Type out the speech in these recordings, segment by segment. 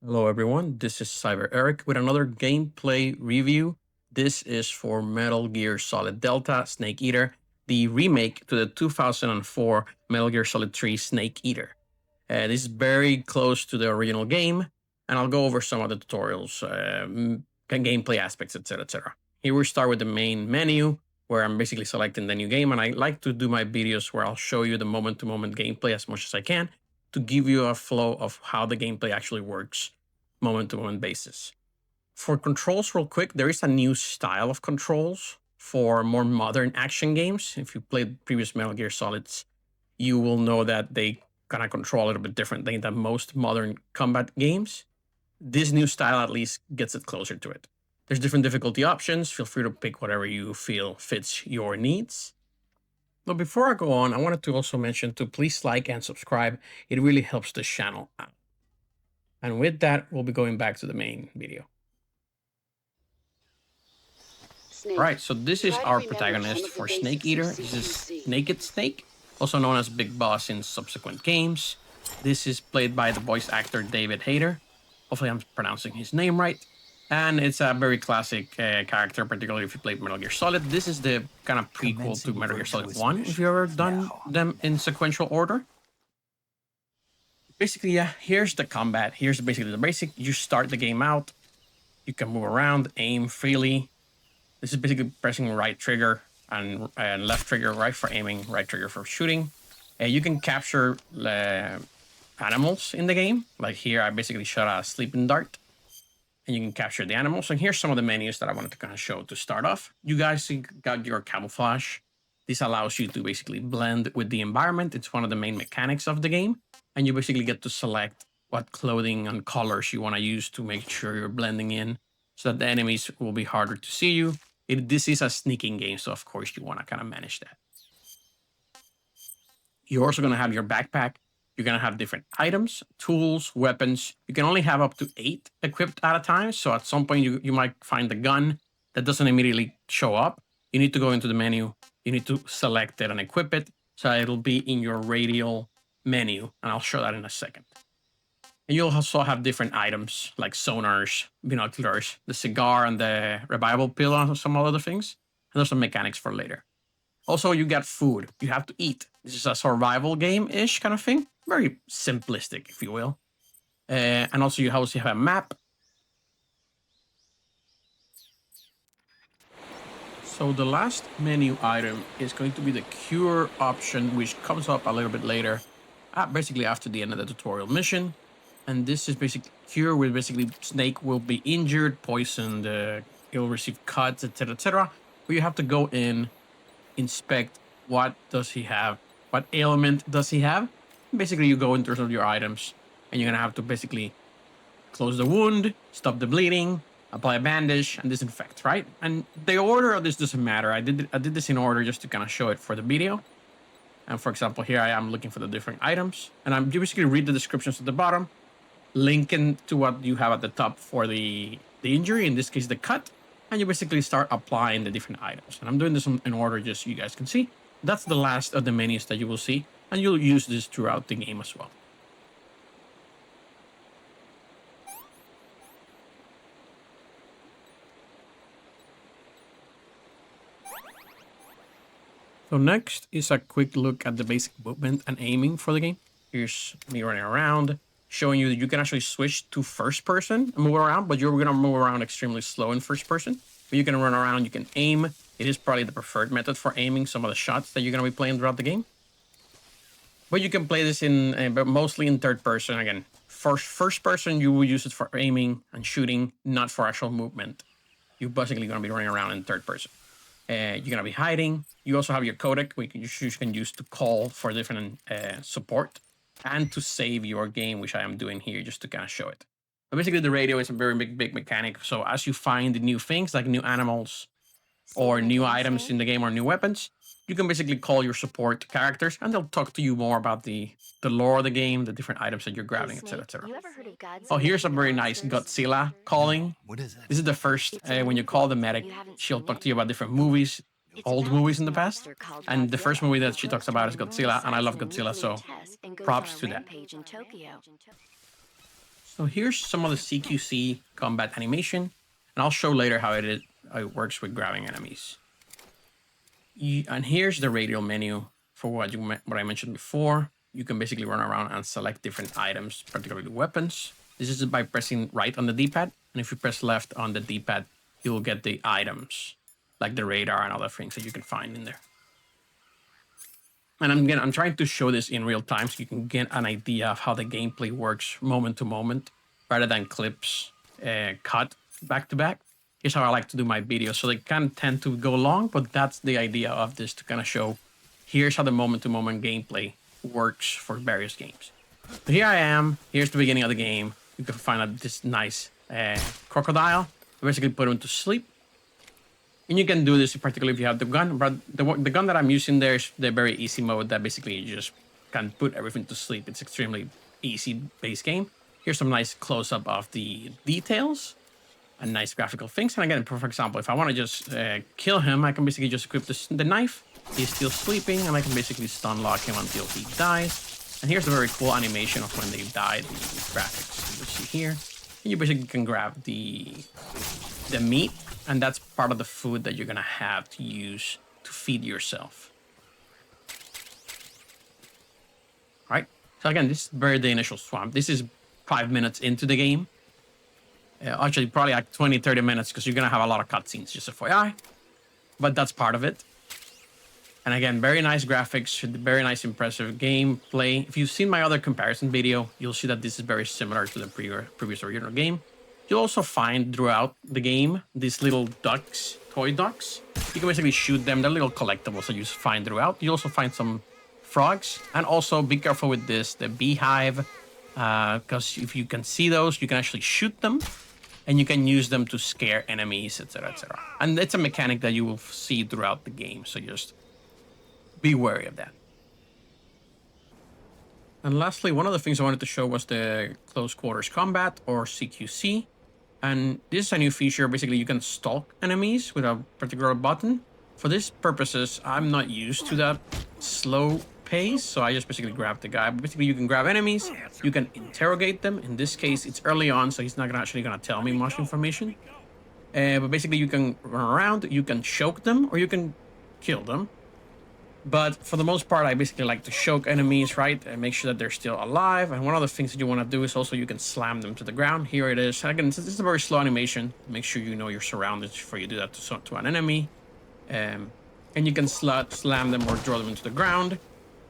Hello everyone, this is CyberEric with another gameplay review. This is for Metal Gear Solid Delta Snake Eater, the remake to the 2004 Metal Gear Solid 3 Snake Eater. This is very close to the original game, and I'll go over some of the tutorials, gameplay aspects, etc. etc. Here we start with the main menu, where I'm basically selecting the new game, and I like to do my videos where I'll show you the moment-to-moment gameplay as much as I can to give you a flow of how the gameplay actually works moment-to-moment basis. For controls, real quick, there is a new style of controls for more modern action games. If you played previous Metal Gear Solids, you will know that they kind of control a little bit differently than most modern combat games. This new style at least gets it closer to it. There's different difficulty options. Feel free to pick whatever you feel fits your needs. But before I go on, I wanted to also mention to please like and subscribe. It really helps the channel out. And with that, we'll be going back to the main video. Snake. Right, so this is our protagonist for Snake Eater. This is Naked Snake, also known as Big Boss in subsequent games. This is played by the voice actor David Hayter. Hopefully I'm pronouncing his name right. And it's a very classic character, particularly if you played Metal Gear Solid. This is the kind of prequel to Metal Gear Solid 1, if you've ever done them in sequential order. Basically, yeah, here's the combat. Here's basically the basic. You start the game out. You can move around, aim freely. This is basically pressing right trigger and left trigger, right for aiming, right trigger for shooting. You can capture animals in the game. Like here, I basically shot a sleeping dart. And you can capture the animals. And here's some of the menus that I wanted to kind of show to start off. You guys got your camouflage. This allows you to basically blend with the environment. It's one of the main mechanics of the game. And you basically get to select what clothing and colors you want to use to make sure you're blending in so that the enemies will be harder to see you. This is a sneaking game, so of course you want to kind of manage that. You're also going to have your backpack. You're going to have different items, tools, weapons. You can only have up to 8 equipped at a time. So at some point you might find the gun that doesn't immediately show up. You need to go into the menu. You need to select it and equip it. So it'll be in your radial menu. And I'll show that in a second. And you'll also have different items like sonars, binoculars, the cigar and the revival pill and some other things. And there's some mechanics for later. Also, you got food. You have to eat. This is a survival game-ish kind of thing. Very simplistic, if you will. And also, you have a map. So the last menu item is going to be the cure option, which comes up a little bit later, basically after the end of the tutorial mission. And this is basically cure, where basically Snake will be injured, poisoned, he'll receive cuts, etc., etc. But you have to go in, inspect what does he have, what ailment does he have. Basically, you go in terms of your items, and you're gonna have to basically close the wound, stop the bleeding, apply a bandage, and disinfect, right? And the order of this doesn't matter. I did this in order just to kind of show it for the video. And for example, here I am looking for the different items, and I'm basically read the descriptions at the bottom, linking to what you have at the top for the injury, in this case the cut, and you basically start applying the different items. And I'm doing this in order just so you guys can see. That's the last of the menus that you will see, and you'll use this throughout the game as well. So next is a quick look at the basic movement and aiming for the game. Here's me running around, showing you that you can actually switch to first person and move around, but you're going to move around extremely slow in first person. But you can run around, you can aim. It is probably the preferred method for aiming some of the shots that you're going to be playing throughout the game. But you can play this but mostly in third person. Again, first person, you will use it for aiming and shooting, not for actual movement. You're basically going to be running around in third person. You're going to be hiding. You also have your codec, which you can use to call for different support and to save your game, which I am doing here just to kind of show it. But basically, the radio is a very big mechanic. So as you find new things like new animals or new items in the game or new weapons, you can basically call your support characters and they'll talk to you more about the lore of the game, the different items that you're grabbing, etc., etc. Oh, here's a very nice Godzilla calling. What is it? This is the first, when you call the medic, she'll talk to you about different movies, old movies in the past. And the first movie that she talks about is Godzilla, and I love Godzilla, so props to that. So here's some of the CQC combat animation, and I'll show later how it works with grabbing enemies. And here's the radial menu for what I mentioned before. You can basically run around and select different items, particularly weapons. This is by pressing right on the D-pad, and if you press left on the D-pad, you will get the items, like the radar and other things that you can find in there. And I'm trying to show this in real time so you can get an idea of how the gameplay works moment to moment, rather than clips cut back to back. Here's how I like to do my videos. So they can tend to go long, but that's the idea of this, to kind of show, here's how the moment to moment gameplay works for various games. So here I am, here's the beginning of the game. You can find out this nice crocodile. I basically put him to sleep. And you can do this particularly if you have the gun, but the gun that I'm using there is the very easy mode that basically you just can put everything to sleep. It's extremely easy base game. Here's some nice close-up of the details and nice graphical things. And again, for example, if I want to just kill him, I can basically just equip the knife. He's still sleeping, and I can basically stun lock him until he dies. And here's a very cool animation of when they die, the graphics you see here. And you basically can grab the meat, and that's part of the food that you're gonna have to use to feed yourself. All right, so again, this is the initial swamp. This is 5 minutes into the game. Actually, probably like 20-30 minutes, because you're gonna have a lot of cutscenes, just FYI. But that's part of it. And again, very nice graphics, very nice impressive gameplay. If you've seen my other comparison video, you'll see that this is very similar to the previous original game. You'll also find throughout the game these little ducks, toy ducks. You can basically shoot them. They're little collectibles that you find throughout. You also find some frogs. And also be careful with this, the beehive, because if you can see those, you can actually shoot them. And you can use them to scare enemies, etc., etc. And it's a mechanic that you will see throughout the game, so just be wary of that. And lastly, one of the things I wanted to show was the close quarters combat, or CQC. And this is a new feature. Basically, you can stalk enemies with a particular button. For these purposes, I'm not used to that slow pace, so I just basically grab the guy. But basically, you can grab enemies, you can interrogate them. In this case, it's early on, so he's not actually gonna tell me much information. But basically, you can run around, you can choke them, or you can kill them. But for the most part, I basically like to choke enemies, right? And make sure that they're still alive. And one of the things that you want to do is also you can slam them to the ground. Here it is. Again, this is a very slow animation. Make sure you know your surroundings before you do that to an enemy. And you can slam them or draw them into the ground.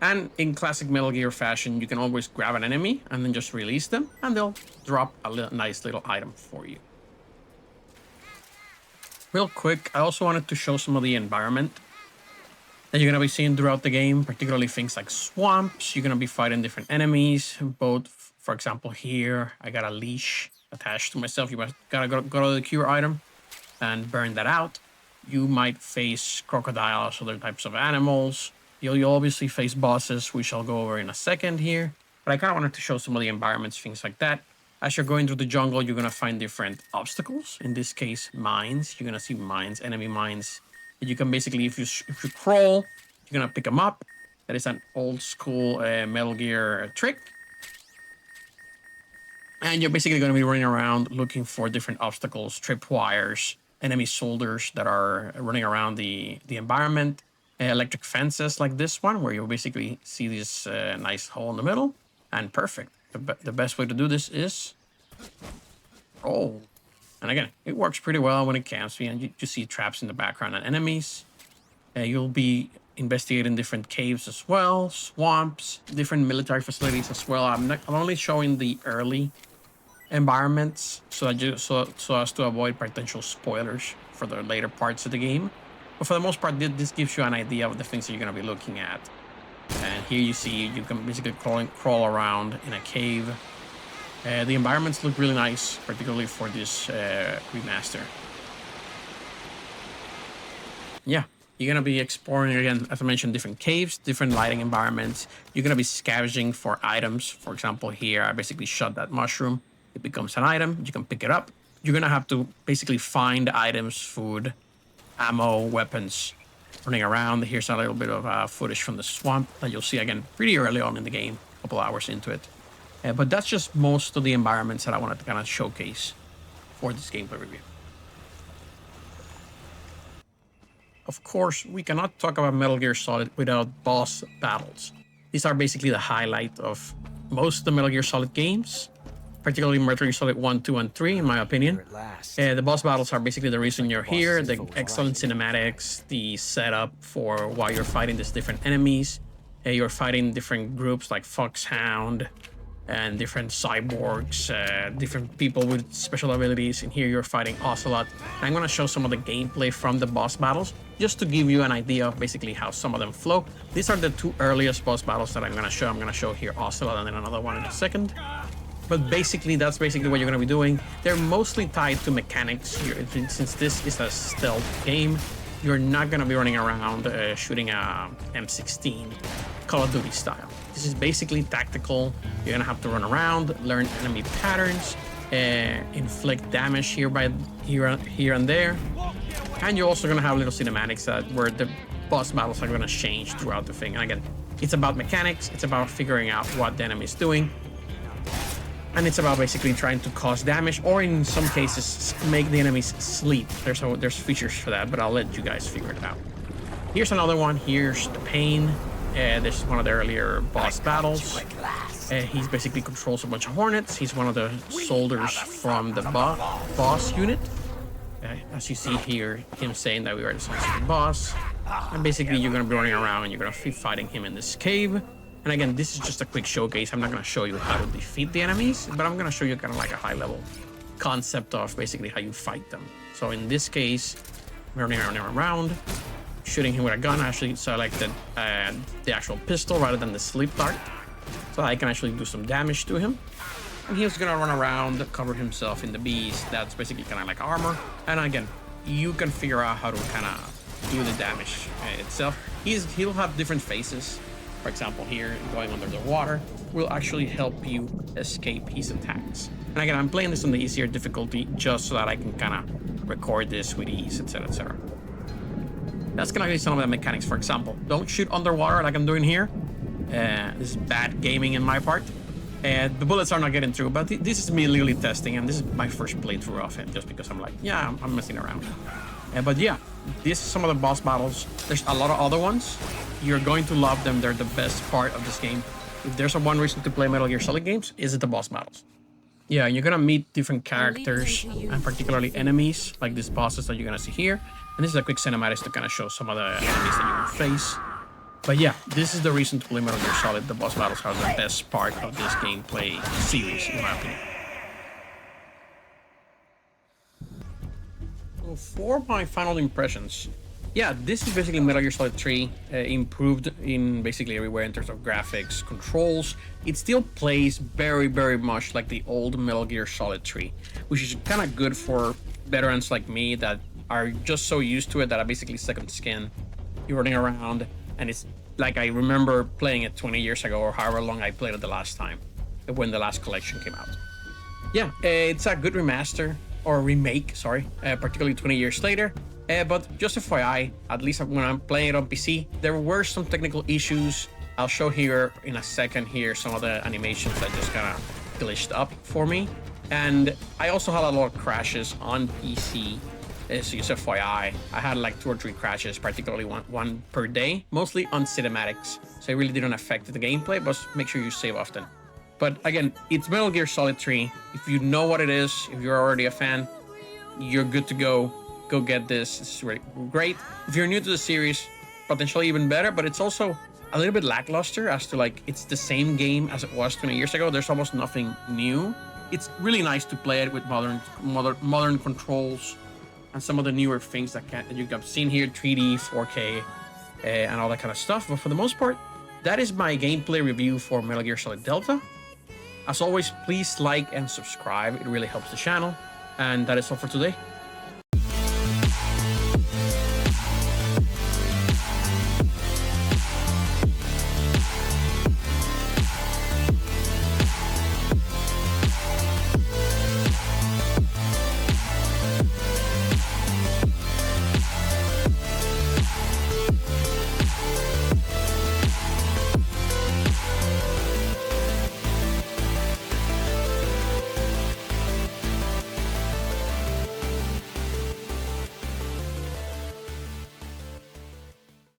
And in classic Metal Gear fashion, you can always grab an enemy and then just release them. And they'll drop a nice little item for you. Real quick, I also wanted to show some of the environment that you're going to be seeing throughout the game, particularly things like swamps. You're going to be fighting different enemies. Both, for example, here, I got a leash attached to myself. You gotta go to the cure item and burn that out. You might face crocodiles, other types of animals. You'll obviously face bosses, which I'll go over in a second here. But I kind of wanted to show some of the environments, things like that. As you're going through the jungle, you're going to find different obstacles. In this case, mines. You're going to see mines, enemy mines. You can basically, if you crawl, you're gonna pick them up. That is an old school Metal Gear trick. And you're basically gonna be running around looking for different obstacles, tripwires, enemy soldiers that are running around the environment, electric fences like this one, where you'll basically see this nice hole in the middle. And perfect. The best way to do this is roll. And again, it works pretty well when it camps me, and you see traps in the background and enemies. You'll be investigating different caves as well, swamps, different military facilities as well. I'm only showing the early environments so as to avoid potential spoilers for the later parts of the game. But for the most part, this gives you an idea of the things that you're going to be looking at. And here you see you can basically crawl around in a cave. The environments look really nice, particularly for this remaster. Yeah, you're going to be exploring, again, as I mentioned, different caves, different lighting environments. You're going to be scavenging for items. For example, here, I basically shot that mushroom. It becomes an item. You can pick it up. You're going to have to basically find items, food, ammo, weapons, running around. Here's a little bit of footage from the swamp that you'll see, again, pretty early on in the game, a couple hours into it. But that's just most of the environments that I wanted to kind of showcase for this gameplay review. Of course, we cannot talk about Metal Gear Solid without boss battles. These are basically the highlight of most of the Metal Gear Solid games, particularly Metal Gear Solid 1, 2, and 3, in my opinion. The boss battles are basically the reason you're here, the excellent cinematics, the setup for why you're fighting these different enemies. You're fighting different groups like Foxhound and different cyborgs, different people with special abilities. And here you're fighting Ocelot. And I'm gonna show some of the gameplay from the boss battles, just to give you an idea of basically how some of them flow. These are the two earliest boss battles that I'm gonna show. I'm gonna show here Ocelot and then another one in a second. But basically, that's basically what you're gonna be doing. They're mostly tied to mechanics here. Since this is a stealth game, you're not gonna be running around shooting a M16 Call of Duty style. This is basically tactical. You're gonna have to run around, learn enemy patterns, inflict damage here and there, and you're also gonna have little cinematics where the boss battles are gonna change throughout the thing. And again, it's about mechanics. It's about figuring out what the enemy is doing, and it's about basically trying to cause damage, or in some cases, make the enemies sleep. There's features for that, but I'll let you guys figure it out. Here's another one. Here's the Pain. This is one of the earlier boss battles. He basically controls a bunch of hornets. He's one of the soldiers from the boss unit. As you see here, him saying that we are the sons of the boss. And basically, you're going to be running around and you're going to be fighting him in this cave. And again, this is just a quick showcase. I'm not going to show you how to defeat the enemies, but I'm going to show you kind of like a high-level concept of basically how you fight them. So in this case, running around, shooting him with a gun. I actually selected the actual pistol rather than the sleep dart, so I can actually do some damage to him. And he's gonna run around, cover himself in the beast. That's basically kind of like armor. And again, you can figure out how to kind of do the damage itself. He'll have different phases. For example, here, going under the water will actually help you escape his attacks. And again, I'm playing this on the easier difficulty just so that I can kind of record this with ease, etc., etc. That's gonna be some of the mechanics. For example, don't shoot underwater like I'm doing here. This is bad gaming in my part. The bullets are not getting through, but this is me literally testing, and this is my first playthrough of it, just because I'm like, yeah, I'm messing around. But yeah, this is some of the boss battles. There's a lot of other ones. You're going to love them. They're the best part of this game. If there's one reason to play Metal Gear Solid games, is it the boss battles. Yeah, you're gonna meet different characters, and particularly enemies, like these bosses that you're gonna see here. And this is a quick cinematics to kind of show some of the enemies that you will face. But yeah, this is the reason to play Metal Gear Solid. The boss battles are the best part of this gameplay series, in my opinion. So for my final impressions, yeah, this is basically Metal Gear Solid 3, improved in basically everywhere in terms of graphics, controls. It still plays very, very much like the old Metal Gear Solid 3, which is kind of good for veterans like me that are just so used to it that I basically second skin. You're running around, and it's like I remember playing it 20 years ago, or however long I played it the last time, when the last collection came out. Yeah, it's a good remaster, or remake, sorry, particularly 20 years later. But just FYI, at least when I'm playing it on PC, there were some technical issues. I'll show here in a second here some of the animations that just kind of glitched up for me. And I also had a lot of crashes on PC. So just FYI, I had like 2 or 3 crashes, particularly one per day, mostly on cinematics. So it really didn't affect the gameplay, but make sure you save often. But again, it's Metal Gear Solid 3. If you know what it is, if you're already a fan, you're good to go. Go get this. It's really great. If you're new to the series, potentially even better, but it's also a little bit lackluster as to like, it's the same game as it was 20 years ago. There's almost nothing new. It's really nice to play it with modern controls and some of the newer things that you have seen here, 3D, 4K, and all that kind of stuff. But for the most part, that is my gameplay review for Metal Gear Solid Delta. As always, please like and subscribe. It really helps the channel. And that is all for today.